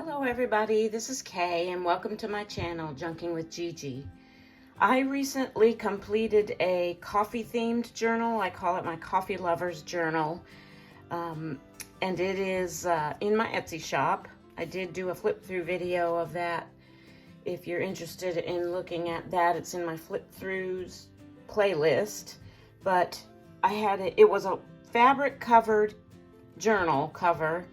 Hello everybody, this is Kay and welcome to my channel, Junking with Gigi. I recently completed a coffee themed journal. I call it my Coffee Lovers Journal. And it is in my Etsy shop. I did do a flip through video of that. If you're interested in looking at that, it's in my flip throughs playlist. But it was a fabric covered journal cover.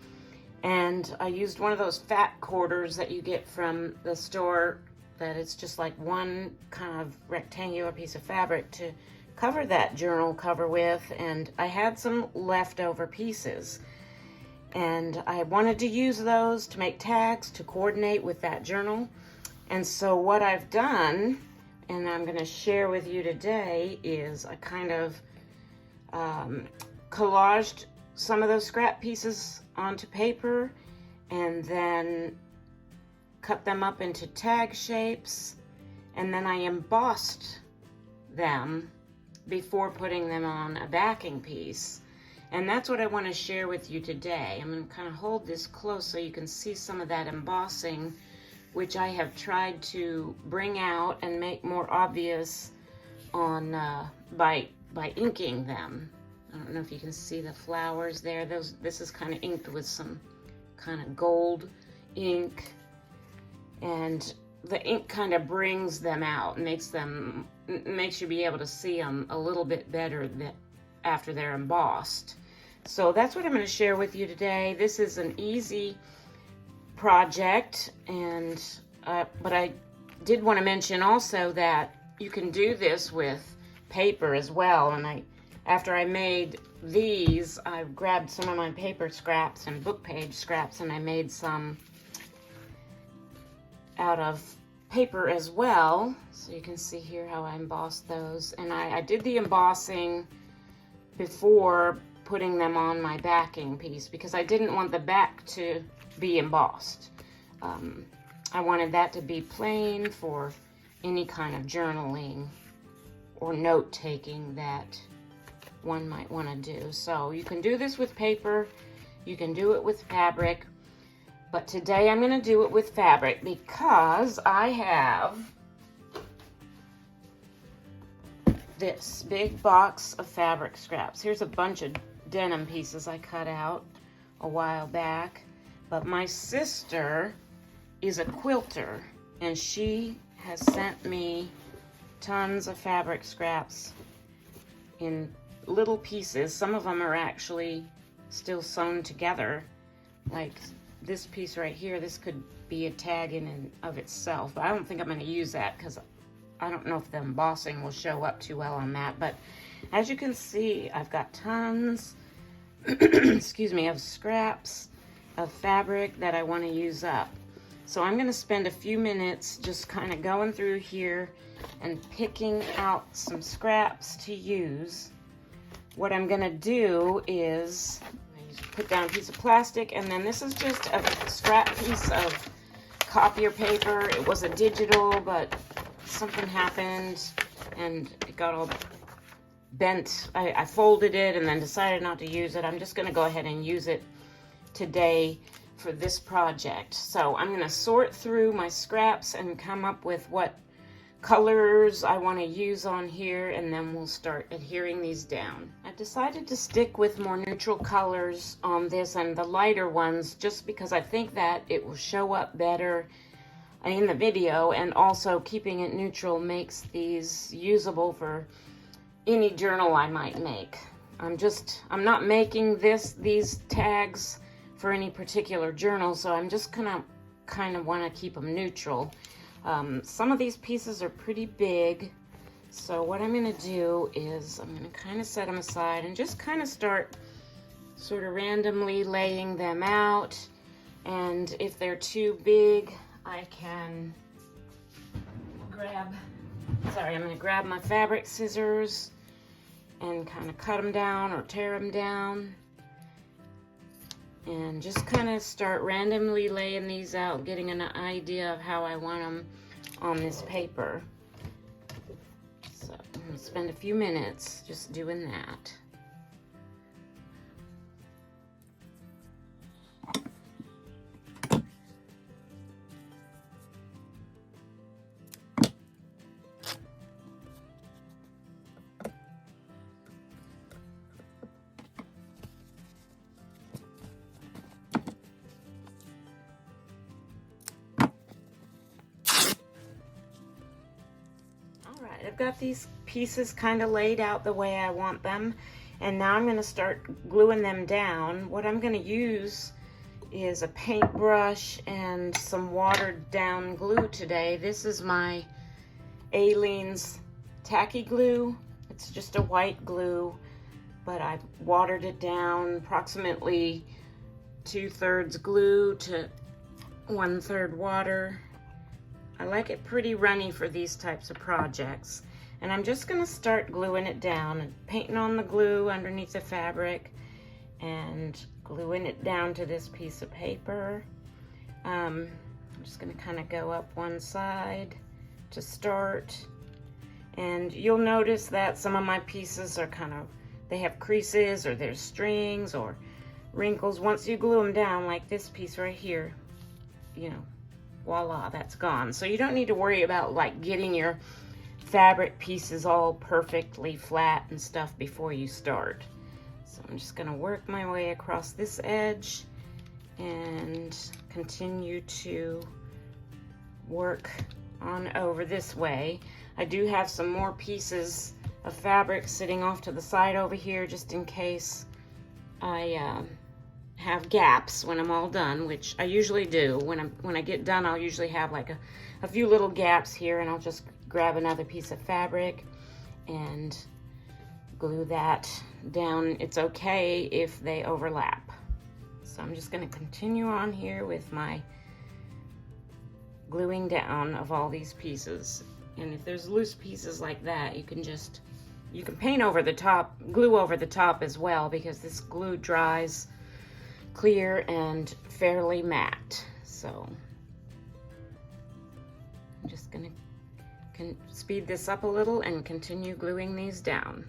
And I used one of those fat quarters that you get from the store, that it's just like one kind of rectangular piece of fabric to cover that journal cover with. And I had some leftover pieces. And I wanted to use those to make tags to coordinate with that journal. And so what I've done, and I'm going to share with you today, is I kind of collaged some of those scrap pieces onto paper and then cut them up into tag shapes, and then I embossed them before putting them on a backing piece. And that's what I want to share with you today. I'm going to kind of hold this close so you can see some of that embossing, which I have tried to bring out and make more obvious on by inking them. I don't know if you can see the flowers there. This is kind of inked with some kind of gold ink, and the ink kind of brings them out, makes you be able to see them a little bit better after they're embossed. So that's what I'm going to share with you today. This is an easy project, and but I did want to mention also that you can do this with paper as well. And after I made these, I grabbed some of my paper scraps and book page scraps, and I made some out of paper as well. So you can see here how I embossed those. And I did the embossing before putting them on my backing piece because I didn't want the back to be embossed. I wanted that to be plain for any kind of journaling or note-taking that one might want to do. So you can do this with paper, you can do it with fabric, but today I'm going to do it with fabric because I have this big box of fabric scraps. Here's a bunch of denim pieces I cut out a while back, but my sister is a quilter and she has sent me tons of fabric scraps in little pieces. Some of them are actually still sewn together, like this piece right here. This could be a tag in and of itself, but I don't think I'm going to use that because I don't know if the embossing will show up too well on that. But as you can see, I've got tons excuse me, of scraps of fabric that I want to use up. So I'm going to spend a few minutes just kind of going through here and picking out some scraps to use. What I'm going to do is put down a piece of plastic, and then this is just a scrap piece of copier paper. It was a digital, but something happened and it got all bent. I folded it and then decided not to use it. I'm just going to go ahead and use it today for this project. So I'm going to sort through my scraps and come up with what colors I want to use on here, and then we'll start adhering these down. I decided to stick with more neutral colors on this and the lighter ones just because I think that it will show up better in the video, and also keeping it neutral makes these usable for any journal I might make. I'm not making these tags for any particular journal, so I'm just gonna kind of want to keep them neutral. Some of these pieces are pretty big, so what I'm going to do is I'm going to kind of set them aside and just kind of start sort of randomly laying them out. And if they're too big, I can I'm going to grab my fabric scissors and kind of cut them down or tear them down. And just kind of start randomly laying these out, getting an idea of how I want them on this paper. So I'm going to spend a few minutes just doing that. Alright, I've got these pieces kind of laid out the way I want them, and now I'm going to start gluing them down. What I'm going to use is a paintbrush and some watered down glue today. This is my Aleene's tacky glue. It's just a white glue, but I've watered it down, approximately 2/3 glue to 1/3 water. I like it pretty runny for these types of projects. And I'm just going to start gluing it down and painting on the glue underneath the fabric and gluing it down to this piece of paper. I'm just going to kind of go up one side to start. And you'll notice that some of my pieces are they have creases or there's strings or wrinkles. Once you glue them down, like this piece right here, you know, voila, that's gone. So you don't need to worry about like getting your fabric pieces all perfectly flat and stuff before you start. So I'm just going to work my way across this edge and continue to work on over this way. I do have some more pieces of fabric sitting off to the side over here just in case I have gaps when I'm all done, which I usually do. When I get done, I'll usually have like a few little gaps here, and I'll just grab another piece of fabric and glue that down. It's okay if they overlap. So I'm just going to continue on here with my gluing down of all these pieces. And if there's loose pieces like that, you can paint over the top, glue over the top as well, because this glue dries clear and fairly matte. So I'm just gonna speed this up a little and continue gluing these down.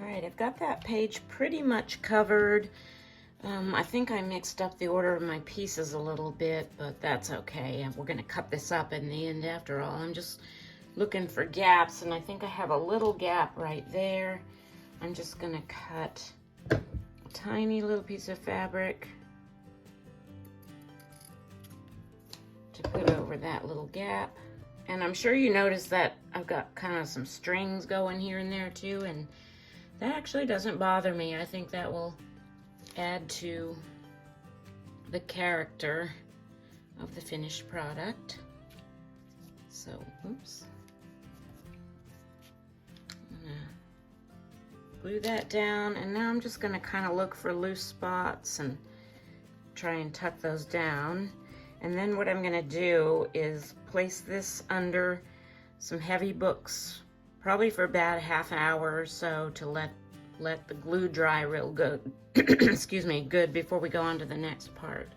Alright, I've got that page pretty much covered. I think I mixed up the order of my pieces a little bit, but that's okay. We're going to cut this up in the end after all. I'm just looking for gaps, and I think I have a little gap right there. I'm just going to cut a tiny little piece of fabric to put over that little gap. And I'm sure you noticed that I've got kind of some strings going here and there too, and that actually doesn't bother me. I think that will add to the character of the finished product. So, oops. I'm gonna glue that down, and now I'm just gonna kind of look for loose spots and try and tuck those down. And then what I'm gonna do is place this under some heavy books, probably for about a half hour or so, to let the glue dry real good. Excuse me, good, before we go on to the next part.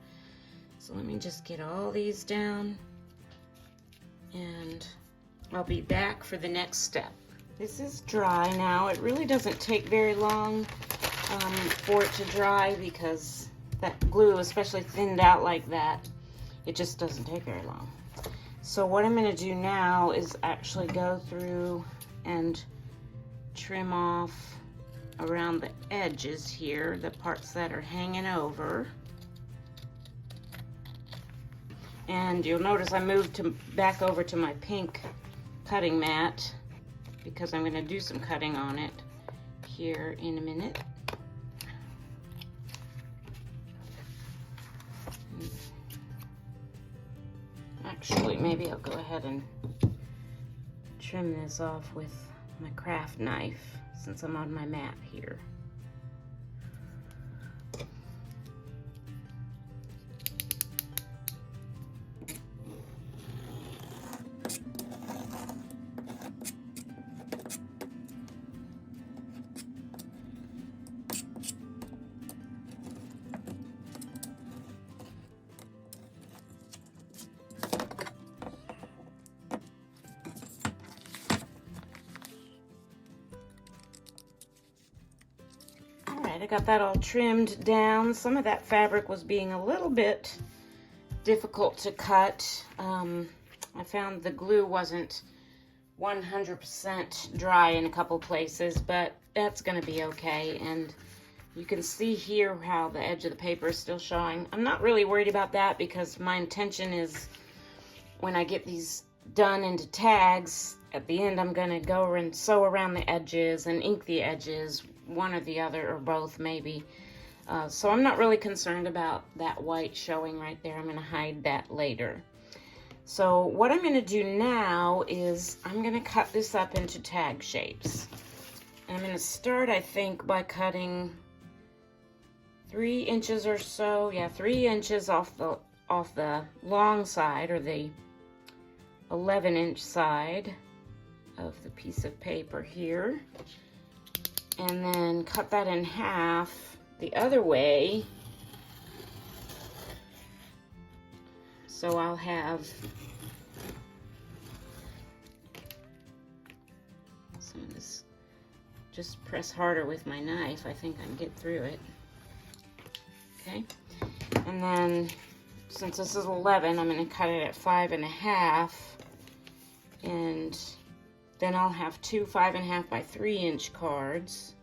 So let me just get all these down, and I'll be back for the next step. This is dry now. It really doesn't take very long for it to dry, because that glue, especially thinned out like that, it just doesn't take very long. So what I'm going to do now is actually go through and trim off around the edges here, the parts that are hanging over. And you'll notice I moved back over to my pink cutting mat, because I'm going to do some cutting on it here in a minute. Actually, maybe I'll go ahead and trim this off with my craft knife, since I'm on my mat here. got that all trimmed down. Some of that fabric was being a little bit difficult to cut. I found the glue wasn't 100% dry in a couple places, but that's going to be okay. And you can see here how the edge of the paper is still showing. I'm not really worried about that because my intention is when I get these done into tags, at the end I'm going to go and sew around the edges and ink the edges, one or the other, or both maybe. So I'm not really concerned about that white showing right there. I'm going to hide that later. So what I'm going to do now is I'm going to cut this up into tag shapes. And I'm going to start, I think, by cutting 3 inches or so. Yeah, 3 inches off the long side, or the 11-inch side of the piece of paper here. And then cut that in half the other way. So I'll have some of this, just press harder with my knife. I think I can get through it. Okay. And then since this is 11, I'm going to cut it at 5.5. And then I'll have 2 5.5 by 3-inch cards.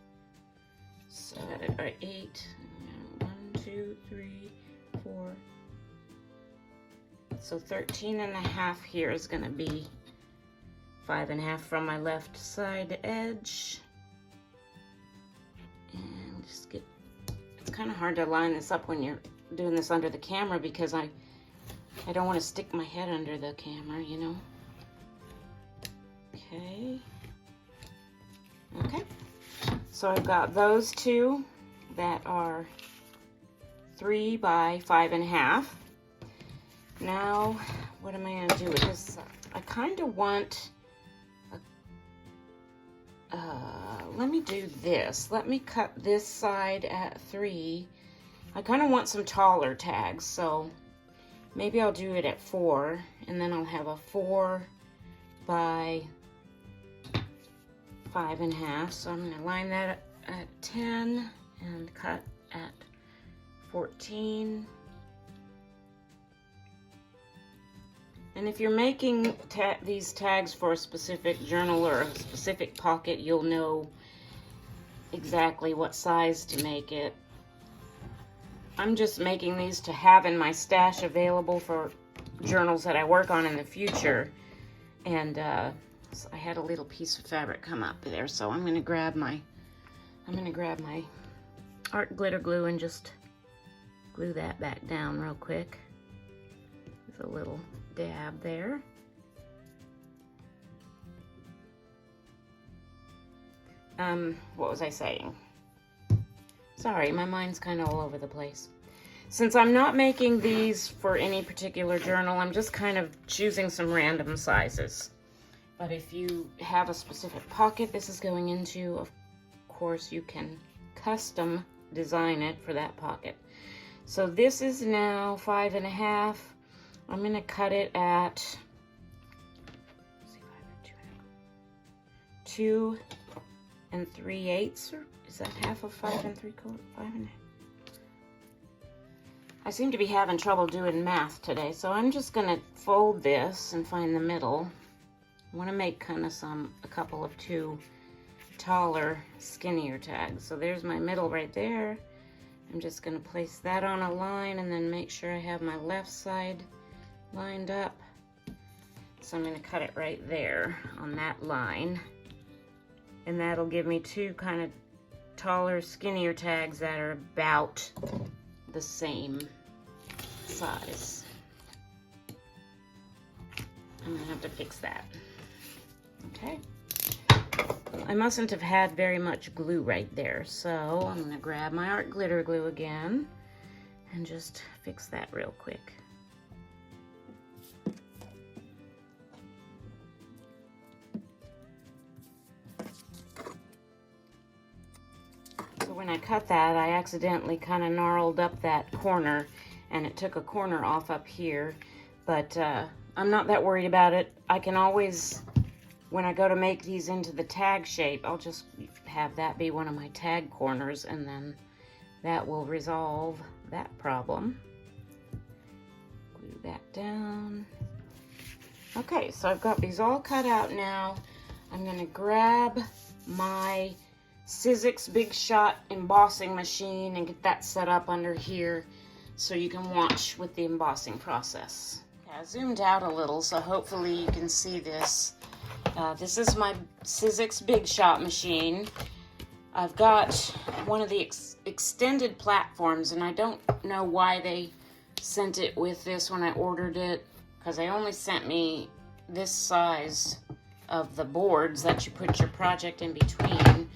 So cut it by 8. 1, 2, 3, 4. So 13.5 here is going to be 5.5 from my left side edge. And just get, it's kind of hard to line this up when you're doing this under the camera because I don't want to stick my head under the camera, you know. Okay. Okay. So I've got those two that are 3 by 5.5. Now, what am I going to do with this? I kind of want, let me do this. Let me cut this side at 3. I kind of want some taller tags, so maybe I'll do it at 4, and then I'll have a 4 by 5.5. So I'm going to line that at 10 and cut at 14. And if you're making these tags for a specific journal or a specific pocket, you'll know exactly what size to make it. I'm just making these to have in my stash available for journals that I work on in the future. And so I had a little piece of fabric come up there, so I'm gonna grab my art glitter glue and just glue that back down real quick with a little dab there. What was I saying? Sorry, my mind's kind of all over the place. Since I'm not making these for any particular journal, I'm just kind of choosing some random sizes. But if you have a specific pocket this is going into, of course you can custom design it for that pocket. So this is now 5.5. I'm going to cut it at 2 3/8, or is that half of 5 3/4? 5.5. I seem to be having trouble doing math today, so I'm just going to fold this and find the middle. I want to make kind of a couple of 2 taller, skinnier tags. So there's my middle right there. I'm just going to place that on a line and then make sure I have my left side lined up. So I'm going to cut it right there on that line. And that'll give me 2 kind of taller, skinnier tags that are about the same size. I'm going to have to fix that. Okay. I mustn't have had very much glue right there, so I'm going to grab my art glitter glue again and just fix that real quick. So when I cut that, I accidentally kind of gnarled up that corner, and it took a corner off up here, but I'm not that worried about it. I can always, when I go to make these into the tag shape, I'll just have that be one of my tag corners and then that will resolve that problem. Glue that down. Okay, so I've got these all cut out now. I'm gonna grab my Sizzix Big Shot embossing machine and get that set up under here so you can watch with the embossing process. Okay, I zoomed out a little, so hopefully you can see this. This is my Sizzix Big Shot machine. I've got one of the extended platforms, and I don't know why they sent it with this when I ordered it, because they only sent me this size of the boards that you put your project in between.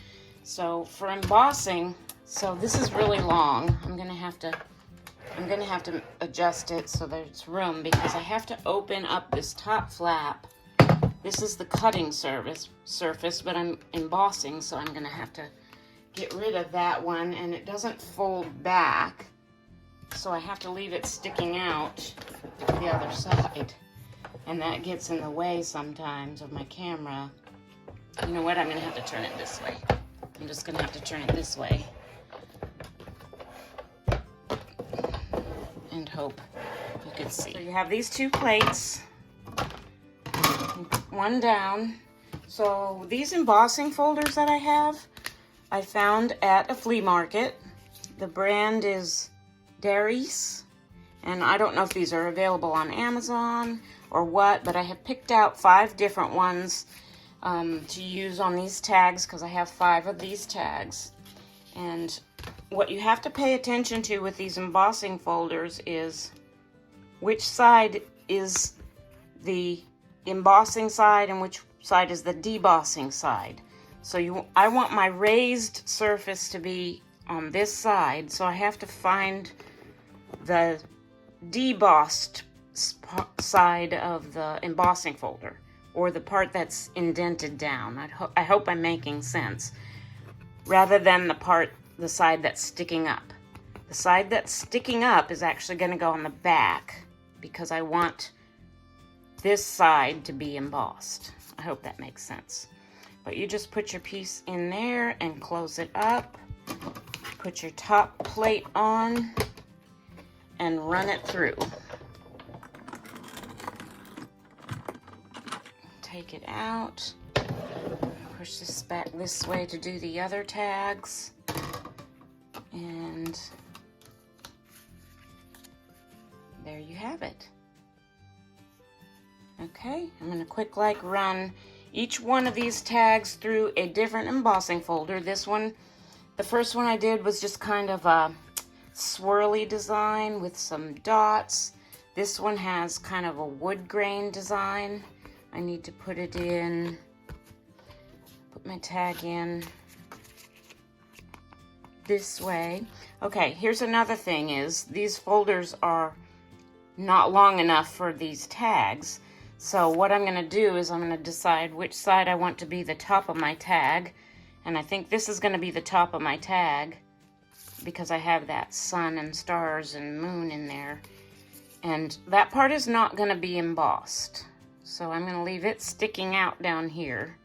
So for embossing, so this is really long. I'm gonna have to adjust it so there's room, because I have to open up this top flap. This is the cutting surface, but I'm embossing, so I'm gonna have to get rid of that one, and it doesn't fold back, so I have to leave it sticking out the other side, and that gets in the way sometimes of my camera. You know what, I'm gonna have to turn it this way. I'm just gonna have to turn it this way and hope you can see. So you have these two plates, one down. So these embossing folders that I found at a flea market. The brand is Darius, and I don't know if these are available on Amazon or what, but I have picked out 5 different ones to use on these tags, because I have 5 of these tags. And what you have to pay attention to with these embossing folders is which side is the embossing side and which side is the debossing side. So I want my raised surface to be on this side, so I have to find the debossed side of the embossing folder, or the part that's indented down. I hope I'm making sense. Rather than the side that's sticking up. The side that's sticking up is actually going to go on the back, because I want this side to be embossed. I hope that makes sense. But you just put your piece in there and close it up. Put your top plate on and run it through. Take it out. Push this back this way to do the other tags. And there you have it. Okay, I'm going to run each one of these tags through a different embossing folder. This one, the first one I did was just kind of a swirly design with some dots. This one has kind of a wood grain design. I need to put it in, put my tag in this way. Okay, here's another thing is these folders are not long enough for these tags. So what I'm going to do is I'm going to decide which side I want to be the top of my tag. And I think this is going to be the top of my tag, because I have that sun and stars and moon in there. And that part is not going to be embossed. So I'm going to leave it sticking out down here.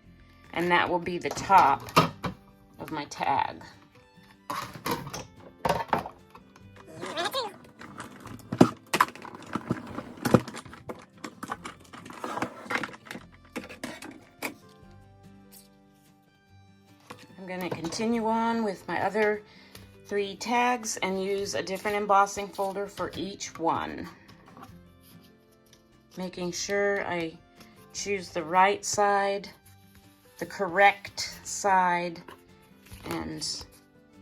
And that will be the top of my tag. I'm going to continue on with my other 3 tags and use a different embossing folder for each one. Making sure I choose the right side, the correct side, and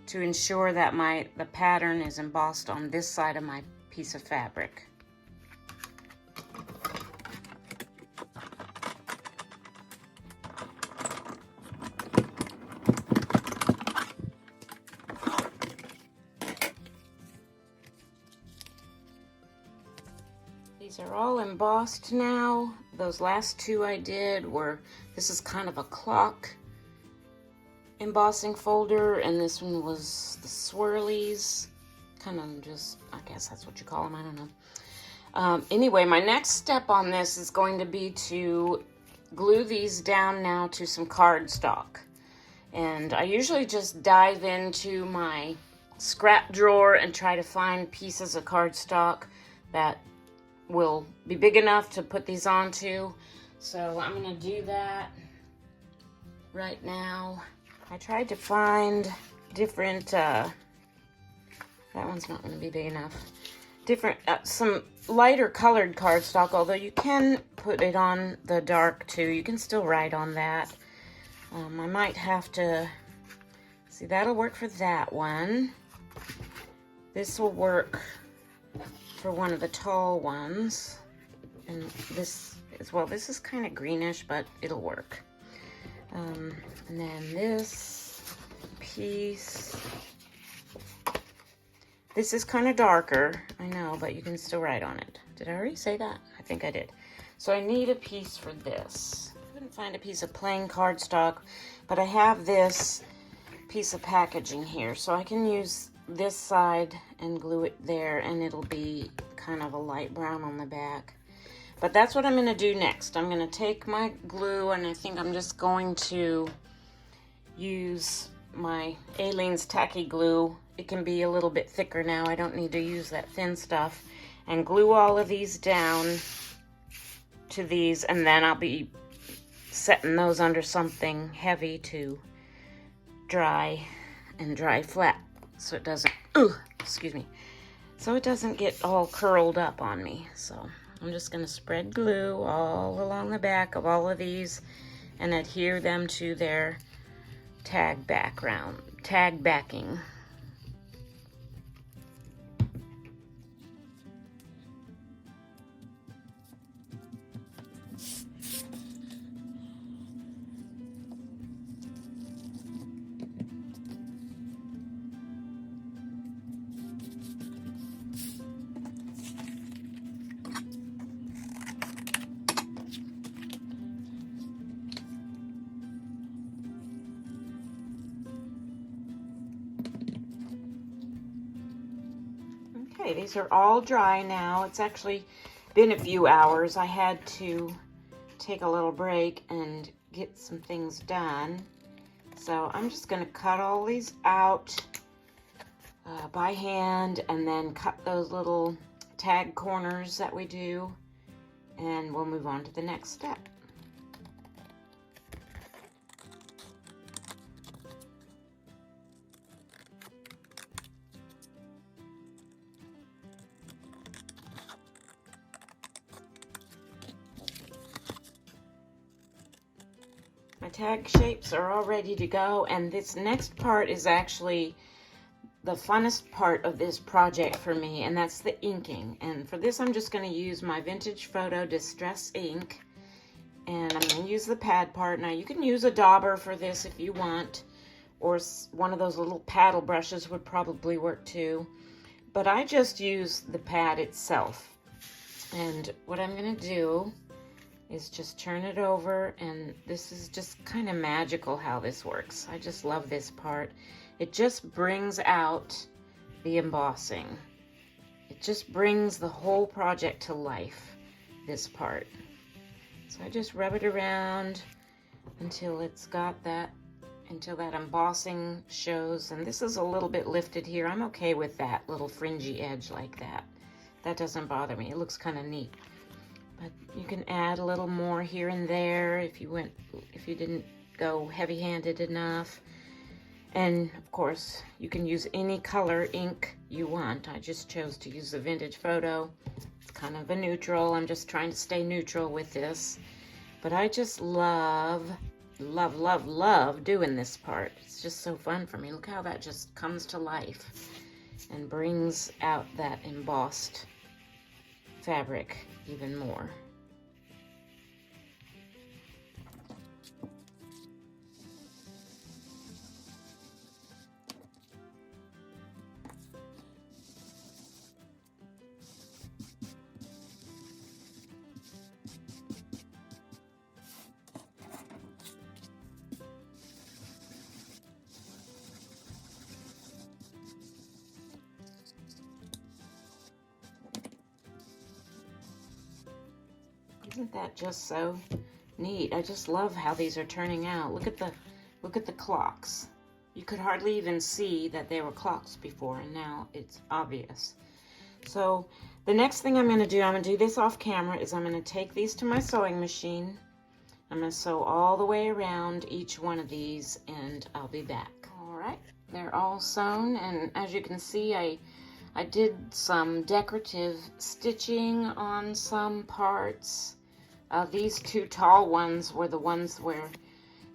to ensure that the pattern is embossed on this side of my piece of fabric. These are all embossed now. Those last 2 I did were, this is kind of a clock embossing folder, and this one was the swirlies. Kind of just, I guess that's what you call them, I don't know. Anyway, my next step on this is going to be to glue these down now to some cardstock. And I usually just dive into my scrap drawer and try to find pieces of cardstock that will be big enough to put these onto. So I'm gonna do that right now. I tried to find different, that one's not gonna be big enough. Different, some lighter colored cardstock, although you can put it on the dark too. You can still write on that. I might have to, see, that'll work for that one. This will work for one of the tall ones. And this as well, this is kind of greenish, but it'll work. And then this piece, this is kind of darker, I know, but you can still write on it. Did I already say that? I think I did. So I need a piece for this. I couldn't find a piece of plain cardstock, but I have this piece of packaging here, so I can use this side and glue it there, and it'll be kind of a light brown on the back. But that's what I'm going to do next. I'm going to take my glue, and I think I'm just going to use my Aleene's tacky glue. It can be a little bit thicker now. I don't need to use that thin stuff. And glue all of these down to these, and then I'll be setting those under something heavy to dry and dry flat, so it doesn't, excuse me, so it doesn't get all curled up on me. So I'm just going to spread glue all along the back of all of these and adhere them to their tag backing. Okay, these are all dry now. It's actually been a few hours. I had to take a little break and get some things done. So I'm just going to cut all these out by hand, and then cut those little tag corners that we do, and we'll move on to the next step. My tag shapes are all ready to go, and this next part is actually the funnest part of this project for me, and that's the inking. And for this, I'm just going to use my Vintage Photo Distress ink, and I'm going to use the pad part. Now, you can use a dauber for this if you want, or one of those little paddle brushes would probably work too, but I just use the pad itself. And what I'm going to do is just turn it over, and this is just kind of magical how this works. I just love this part. It just brings out the embossing. It just brings the whole project to life, this part. So I just rub it around until it's got that, until that embossing shows. And this is a little bit lifted here. I'm okay with that little fringy edge like that. That doesn't bother me. It looks kind of neat. But you can add a little more here and there if you didn't go heavy-handed enough. And of course, you can use any color ink you want. I just chose to use the Vintage Photo. It's kind of a neutral. I'm just trying to stay neutral with this. But I just love doing this part. It's just so fun for me. Look how that just comes to life and brings out that embossed fabric even more. Isn't that just so neat? I just love how these are turning out. Look at the clocks. You could hardly even see that they were clocks before, and now it's obvious. So the next thing I'm going to do this off camera, is I'm going to take these to my sewing machine. I'm going to sew all the way around each one of these, and I'll be back. All right, they're all sewn, and as you can see, I did some decorative stitching on some parts. These two tall ones were the ones where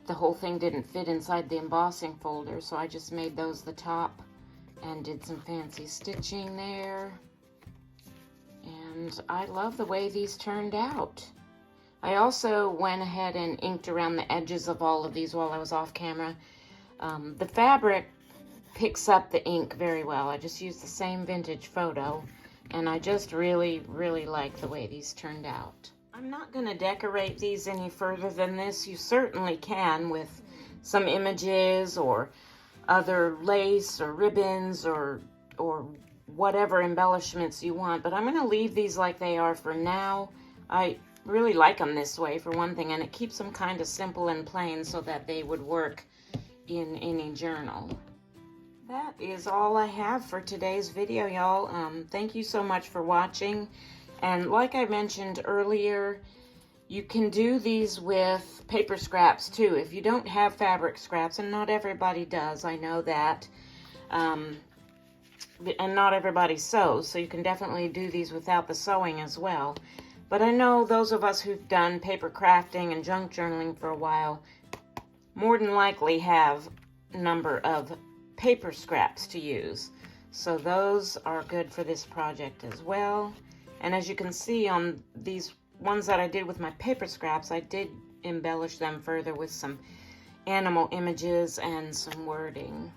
the whole thing didn't fit inside the embossing folder, so I just made those the top and did some fancy stitching there. And I love the way these turned out. I also went ahead and inked around the edges of all of these while I was off camera. The fabric picks up the ink very well. I just used the same vintage photo, and I just really, really like the way these turned out. I'm not going to decorate these any further than this. You certainly can with some images or other lace or ribbons or whatever embellishments you want, but I'm going to leave these like they are for now. I really like them this way, for one thing, and it keeps them kind of simple and plain so that they would work in any journal. That is all I have for today's video, y'all. Thank you so much for watching. And like I mentioned earlier, you can do these with paper scraps too. If you don't have fabric scraps, and not everybody does, I know that, and not everybody sews, so you can definitely do these without the sewing as well. But I know those of us who've done paper crafting and junk journaling for a while more than likely have a number of paper scraps to use. So those are good for this project as well. And as you can see on these ones that I did with my paper scraps, I did embellish them further with some animal images and some wording.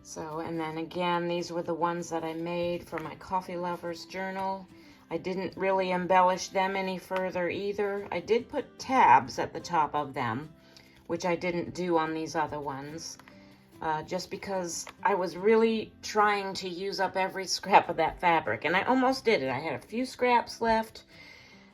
So, and then again, these were the ones that I made for my Coffee Lovers journal. I didn't really embellish them any further either. I did put tabs at the top of them, which I didn't do on these other ones. Just because I was really trying to use up every scrap of that fabric, and I almost did it. I had a few scraps left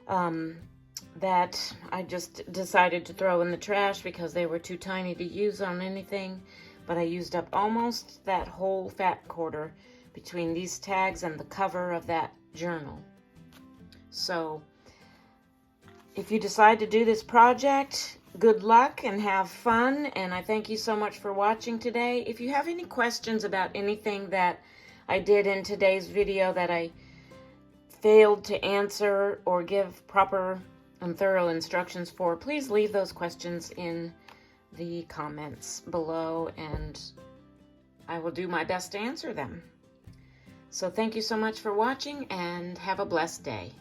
that I just decided to throw in the trash because they were too tiny to use on anything, but I used up almost that whole fat quarter between these tags and the cover of that journal. So if you decide to do this project, good luck and have fun, and I thank you so much for watching today. If you have any questions about anything that I did in today's video that I failed to answer or give proper and thorough instructions for, please leave those questions in the comments below, and I will do my best to answer them. So thank you so much for watching, and have a blessed day.